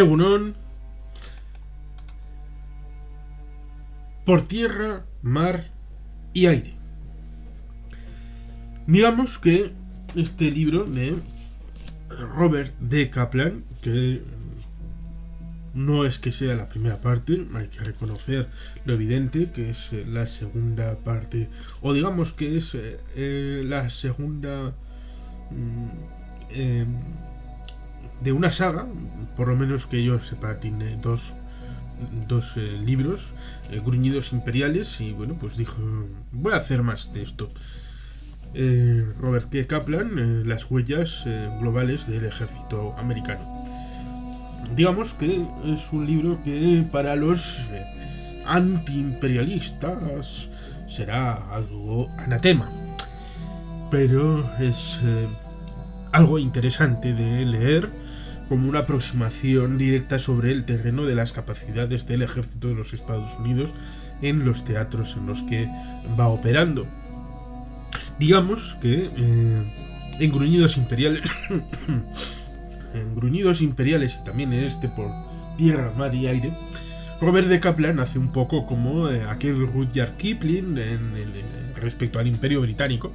Egunon, por tierra, mar y aire. Digamos que este libro de Robert D. Kaplan, que no es que sea la primera parte, hay que reconocer lo evidente, que es la segunda parte, o digamos que es la segunda de una saga, por lo menos que yo sepa, tiene dos libros, Gruñidos Imperiales, y bueno, pues dijo, voy a hacer más de esto. Robert K. Kaplan, las huellas globales del ejército americano. Digamos que es un libro que para los antiimperialistas será algo anatema, pero es algo interesante de leer como una aproximación directa sobre el terreno de las capacidades del ejército de los Estados Unidos en los teatros en los que va operando. Digamos que en Gruñidos Imperiales en Gruñidos Imperiales y también en este por tierra, mar y aire, Robert D. Kaplan hace un poco como aquel Rudyard Kipling respecto al Imperio Británico,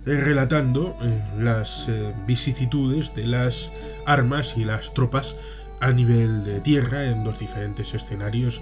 relatando las vicisitudes de las armas y las tropas a nivel de tierra en dos diferentes escenarios.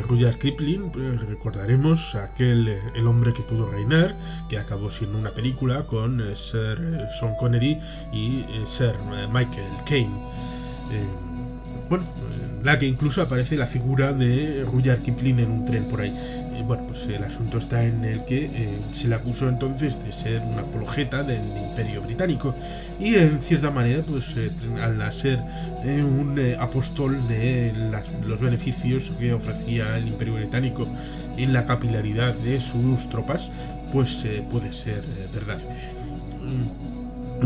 Rudyard Kipling, recordaremos aquel El hombre que pudo reinar, que acabó siendo una película con Sir Sean Connery y Sir Michael Caine. Bueno, la que incluso aparece la figura de Rudyard Kipling en un tren por ahí. Bueno, pues el asunto está en el que se le acusó entonces de ser una apologeta del Imperio Británico y en cierta manera, pues al ser un apóstol de los beneficios que ofrecía el Imperio Británico en la capilaridad de sus tropas, pues puede ser verdad.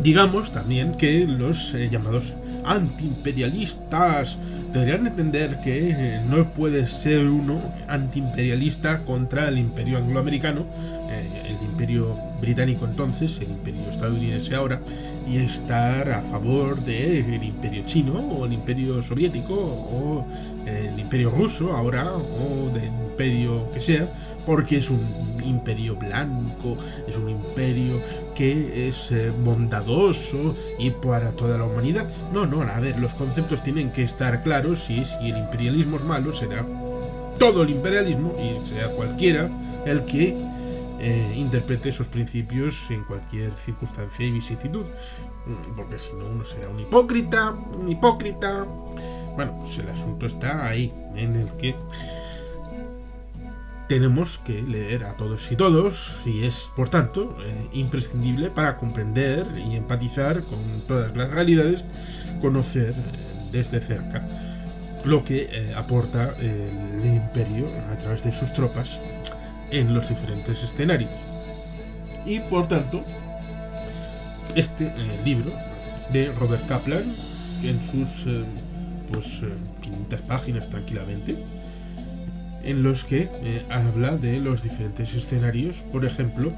Digamos también que los llamados antiimperialistas deberían entender que no puede ser uno antiimperialista contra el imperio angloamericano, el imperio británico entonces, el imperio estadounidense ahora, y estar a favor del imperio chino o el imperio soviético o el imperio ruso ahora o del imperio que sea, porque es un imperio blanco, es un imperio que es bondadoso y para toda la humanidad. No, a ver, los conceptos tienen que estar claros y si el imperialismo es malo, será todo el imperialismo y sea cualquiera el que interprete esos principios en cualquier circunstancia y vicisitud, porque si no uno será un hipócrita. Bueno, pues el asunto está ahí, en el que tenemos que leer a todos y es, por tanto, imprescindible para comprender y empatizar con todas las realidades, conocer desde cerca lo que aporta el imperio a través de sus tropas en los diferentes escenarios. Y, por tanto, este libro de Robert Kaplan, en sus 500 páginas tranquilamente, en los que habla de los diferentes escenarios. Por ejemplo,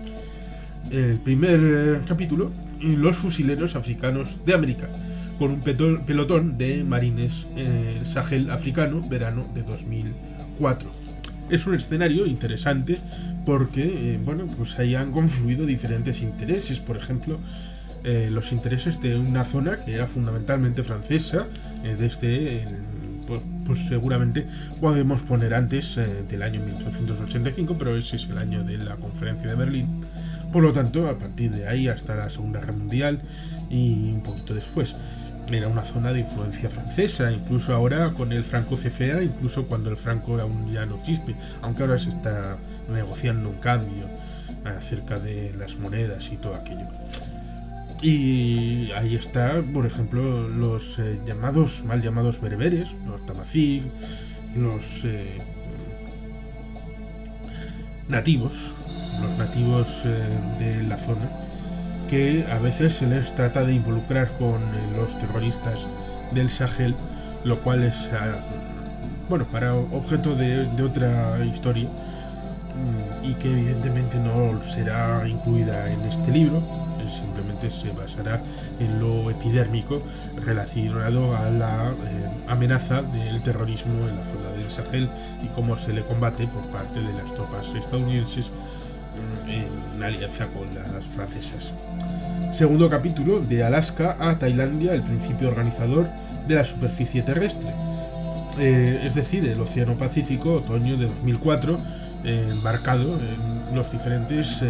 el primer capítulo, los fusileros africanos de América, con un pelotón de marines Sahel africano, verano de 2004. Es un escenario interesante porque, pues ahí han confluido diferentes intereses. Por ejemplo, los intereses de una zona que era fundamentalmente francesa, desde pues seguramente podemos poner antes del año 1885, pero ese es el año de la conferencia de Berlín. Por lo tanto, a partir de ahí hasta la Segunda Guerra Mundial y un poquito después, era una zona de influencia francesa, incluso ahora con el franco CFA, incluso cuando el franco aún ya no existe, aunque ahora se está negociando un cambio acerca de las monedas y todo aquello. Y ahí está, por ejemplo, los mal llamados bereberes, los tamazig, los nativos de la zona, que a veces se les trata de involucrar con los terroristas del Sahel, lo cual es para objeto de otra historia y que evidentemente no será incluida en este libro, simplemente básicamente se basará en lo epidérmico relacionado a la amenaza del terrorismo en la zona del Sahel y cómo se le combate por parte de las tropas estadounidenses en alianza con las francesas. Segundo capítulo, de Alaska a Tailandia, el principio organizador de la superficie terrestre. Es decir, el Océano Pacífico, otoño de 2004, embarcado en los diferentes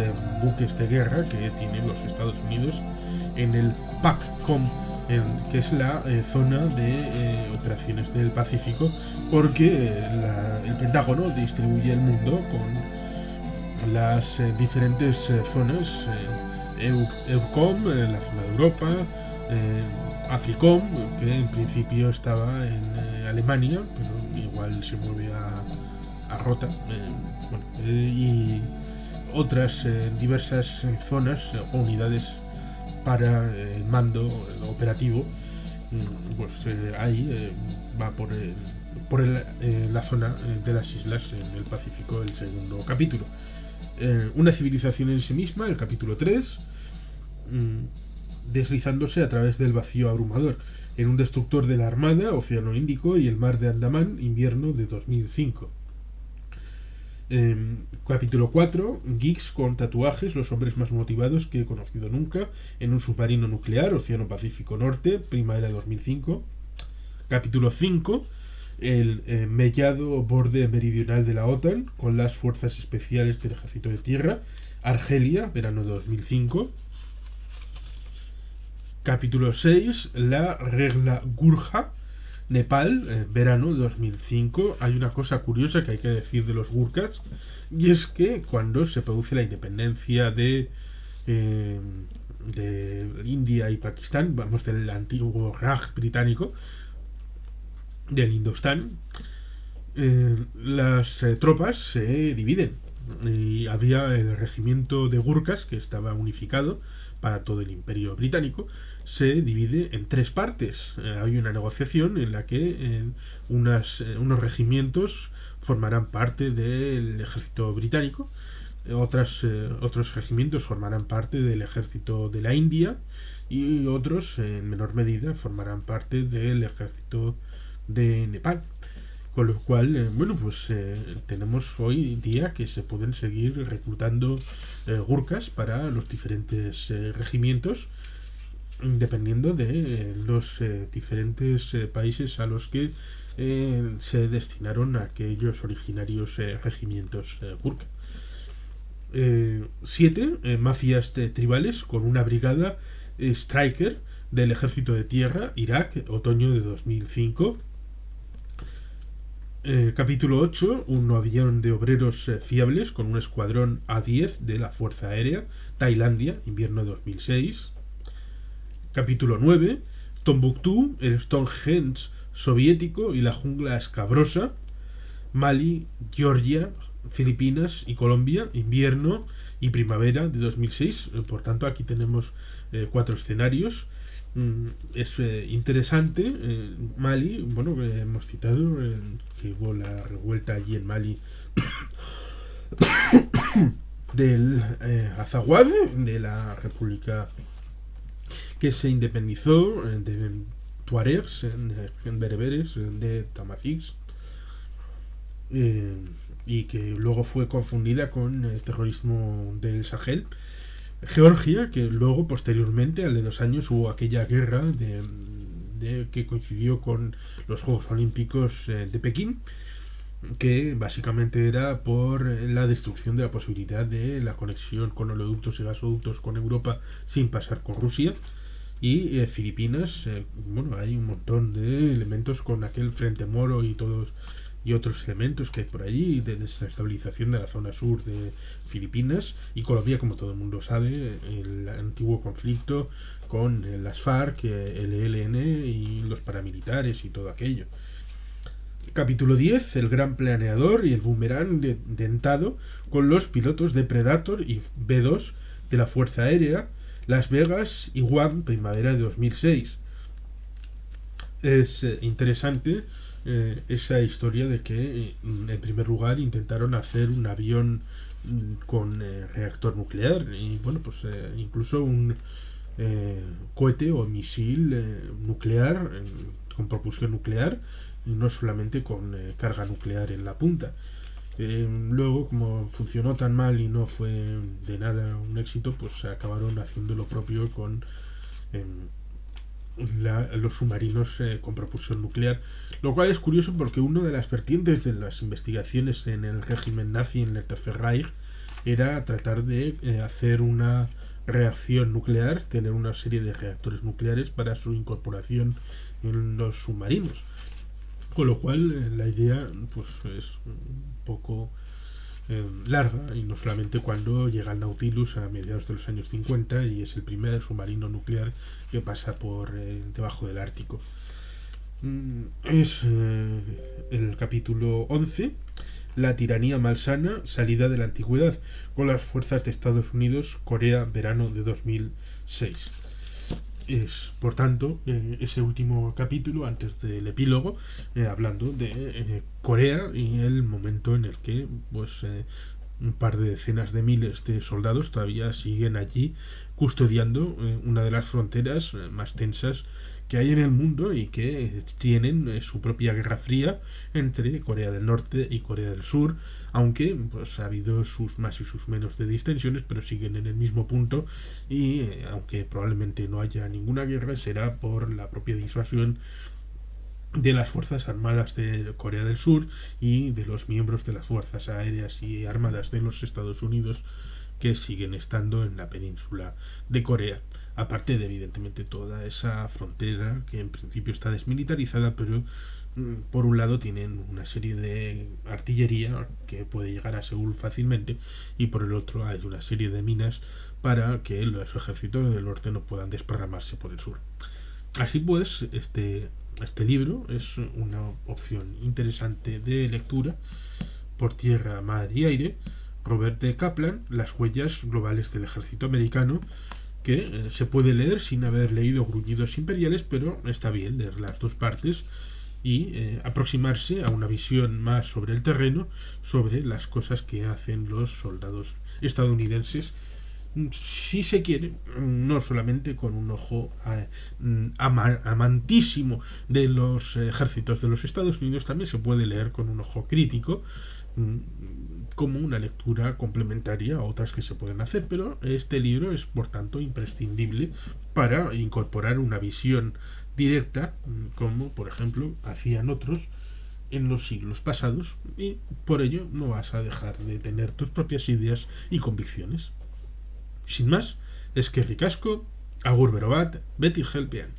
buques de guerra que tienen los Estados Unidos en el PACCOM, que es la zona de operaciones del Pacífico, porque el Pentágono distribuye el mundo con las diferentes zonas, EUCOM, la zona de Europa, AFRICOM, que en principio estaba en Alemania, pero igual se mueve a Rota, y otras diversas zonas o unidades para el mando operativo, pues ahí va por la zona de las islas en el Pacífico, el segundo capítulo. Una civilización en sí misma, el capítulo 3, deslizándose a través del vacío abrumador, en un destructor de la Armada, Océano Índico y el Mar de Andamán, invierno de 2005. Capítulo 4, geeks con tatuajes, los hombres más motivados que he conocido nunca, en un submarino nuclear, Océano Pacífico Norte, primavera de 2005. Capítulo 5, el mellado borde meridional de la OTAN, con las fuerzas especiales del Ejército de Tierra, Argelia, verano de 2005. Capítulo 6, la regla Gurkha, Nepal, verano de 2005. Hay una cosa curiosa que hay que decir de los Gurkhas, y es que cuando se produce la independencia de India y Pakistán, vamos, del antiguo Raj británico, del Indostán, las tropas se dividen. Y había el regimiento de Gurkhas, que estaba unificado para todo el imperio británico, se divide en tres partes. Hay una negociación en la que unos regimientos formarán parte del ejército británico, otros regimientos formarán parte del ejército de la India y otros, en menor medida, formarán parte del ejército de Nepal. Con lo cual, tenemos hoy día que se pueden seguir reclutando Gurkhas para los diferentes regimientos, dependiendo de los diferentes países a los que se destinaron aquellos originarios regimientos Gurkha. 7 mafias tribales con una brigada Striker del ejército de tierra, Irak, otoño de 2005. Capítulo 8, un avión de obreros fiables con un escuadrón A-10 de la Fuerza Aérea, Tailandia, invierno de 2006. Capítulo 9, Tombuctú, el Stonehenge soviético y la jungla escabrosa, Mali, Georgia, Filipinas y Colombia, invierno y primavera de 2006. Por tanto, aquí tenemos 4 escenarios. Es interesante. Mali, hemos citado que hubo la revuelta allí en Mali del Azawad, de la república que se independizó de tuaregs, en bereberes, de tamazighs, y que luego fue confundida con el terrorismo del Sahel. Georgia, que luego, posteriormente, al de 2 años, hubo aquella guerra que coincidió con los Juegos Olímpicos de Pekín, que básicamente era por la destrucción de la posibilidad de la conexión con oleoductos y gasoductos con Europa sin pasar con Rusia. Y Filipinas, hay un montón de elementos con aquel Frente Moro y otros elementos que hay por allí de desestabilización de la zona sur de Filipinas. Y Colombia, como todo el mundo sabe, el antiguo conflicto con las FARC, el ELN y los paramilitares y todo aquello. Capítulo 10, el gran planeador y el boomerang dentado con los pilotos de Predator y B-2 de la Fuerza Aérea, Las Vegas y Guam, primavera de 2006. Es interesante esa historia de que, en primer lugar, intentaron hacer un avión con reactor nuclear y, incluso cohete o misil nuclear con propulsión nuclear y no solamente con carga nuclear en la punta. Luego, como funcionó tan mal y no fue de nada un éxito, pues acabaron haciendo lo propio con eh, los submarinos con propulsión nuclear, lo cual es curioso porque una de las vertientes de las investigaciones en el régimen nazi en el Tercer Reich era tratar de hacer una reacción nuclear, tener una serie de reactores nucleares para su incorporación en los submarinos. Con lo cual la idea pues es un poco larga, y no solamente cuando llega el Nautilus a mediados de los años 50 y es el primer submarino nuclear que pasa por debajo del Ártico. Es el capítulo 11, la tiranía malsana, salida de la antigüedad, con las fuerzas de Estados Unidos, Corea, verano de 2006. Es, por tanto, ese último capítulo, antes del epílogo, hablando de Corea y el momento en el que pues, un par de decenas de miles de soldados todavía siguen allí custodiando una de las fronteras más tensas que hay en el mundo y que tienen su propia guerra fría entre Corea del Norte y Corea del Sur, aunque pues, ha habido sus más y sus menos de distensiones, pero siguen en el mismo punto y aunque probablemente no haya ninguna guerra, será por la propia disuasión de las Fuerzas Armadas de Corea del Sur y de los miembros de las Fuerzas Aéreas y Armadas de los Estados Unidos que siguen estando en la península de Corea, aparte de evidentemente toda esa frontera que en principio está desmilitarizada, pero por un lado tienen una serie de artillería que puede llegar a Seúl fácilmente y por el otro hay una serie de minas para que los ejércitos del norte no puedan desparramarse por el sur. Así pues, este libro es una opción interesante de lectura por tierra, mar y aire. Robert D. Kaplan, Las huellas globales del ejército americano, que se puede leer sin haber leído Gruñidos imperiales, pero está bien leer las dos partes y aproximarse a una visión más sobre el terreno, sobre las cosas que hacen los soldados estadounidenses, si se quiere, no solamente con un ojo amantísimo de los ejércitos de los Estados Unidos, también se puede leer con un ojo crítico, como una lectura complementaria a otras que se pueden hacer, pero este libro es por tanto imprescindible para incorporar una visión directa, como por ejemplo hacían otros en los siglos pasados, y por ello no vas a dejar de tener tus propias ideas y convicciones. Sin más, es que ricasco, agur berobat, beti helpean.